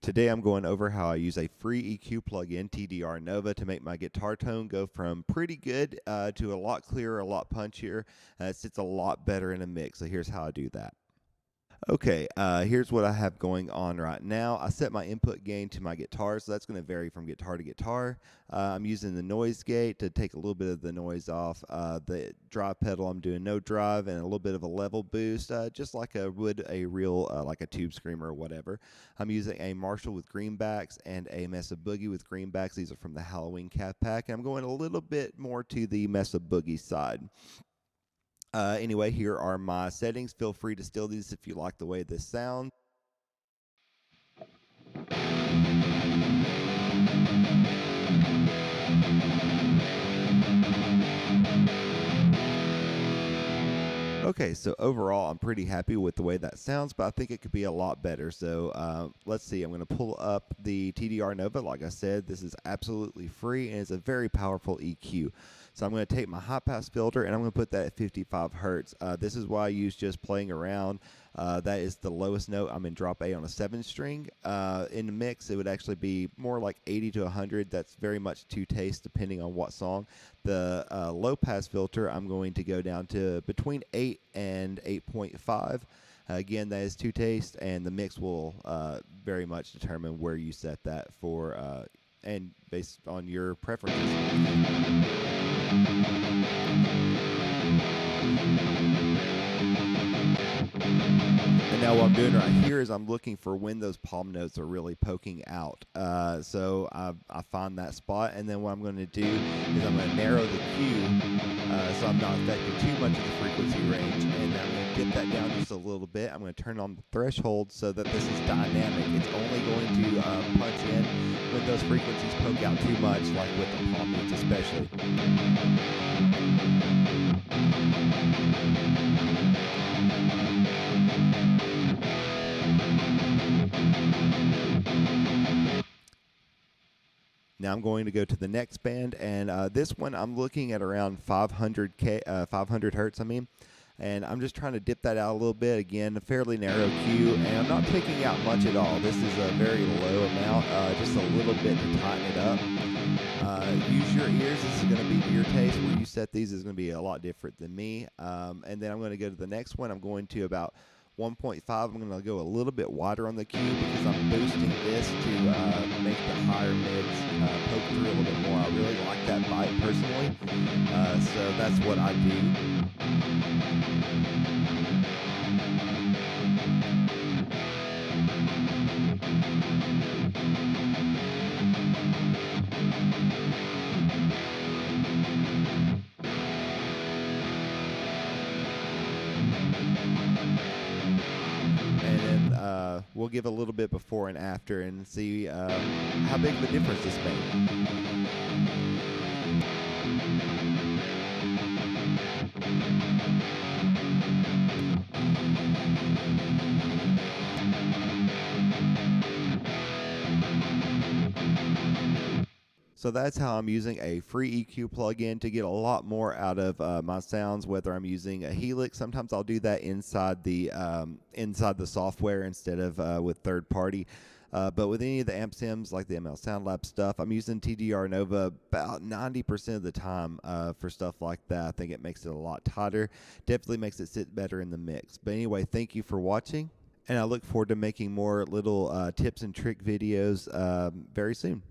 Today I'm going over how I use a free EQ plugin, TDR Nova, to make my guitar tone go from pretty good to a lot clearer, a lot punchier. It sits a lot better in a mix, so here's how I do that. Okay, here's what I have going on right now. I set my input gain to my guitar, so that's going to vary from guitar to guitar. I'm using the noise gate to take a little bit of the noise off. The drive pedal, I'm doing no drive and a little bit of a level boost, just like I would a real, like a tube screamer or whatever. I'm using a Marshall with greenbacks and a Mesa Boogie with greenbacks. These are from the Halloween Cat Pack, and I'm going a little bit more to the Mesa Boogie side. Anyway, here are my settings. Feel free to steal these if you like the way this sounds. Okay, so overall, I'm pretty happy with the way that sounds, but I think it could be a lot better. So let's see. I'm going to pull up the TDR Nova. Like I said, this is absolutely free, and it's a very powerful EQ. So I'm going to take my high-pass filter, and I'm going to put that at 55 hertz. This is why I use just playing around. That is the lowest note. I'm in drop A on a 7-string. In the mix, it would actually be more like 80 to 100. That's very much to taste, depending on what song. The low-pass filter, I'm going to go down to between 8 and 8.5. Again, that is to taste, and the mix will very much determine where you set that for, and based on your preferences. And now what I'm doing right here is I'm looking for when those palm notes are really poking out. So I find that spot, and then what I'm going to do is I'm going to narrow the Q so I'm not affecting too much of the frequency range, and I'm going to dip that down just a little bit. I'm going to turn on the threshold so that this is dynamic. It's only going to punch in when those frequencies poke out too much, like with the palm notes especially. Now I'm going to go to the next band, and this one I'm looking at around 500 hertz. And I'm just trying to dip that out a little bit. Again, a fairly narrow Q, and I'm not taking out much at all. This is a very low amount, just a little bit to tighten it up. Use your ears. This is going to be to your taste. Where you set these is going to be a lot different than me. And then I'm going to go to the next one. I'm going to about 1.5. I'm going to go a little bit wider on the Q because I'm boosting this to make the higher mids poke through a little bit more. I really like that bite personally, so that's what I do. We'll give a little bit before and after and see how big of a difference this made. So that's how I'm using a free EQ plugin to get a lot more out of my sounds, whether I'm using a Helix. Sometimes I'll do that inside the software instead of with third party. But with any of the amp sims like the ML Sound Lab stuff, I'm using TDR Nova about 90% of the time for stuff like that. I think it makes it a lot tighter. Definitely makes it sit better in the mix. But anyway, thank you for watching, and I look forward to making more little tips and trick videos very soon.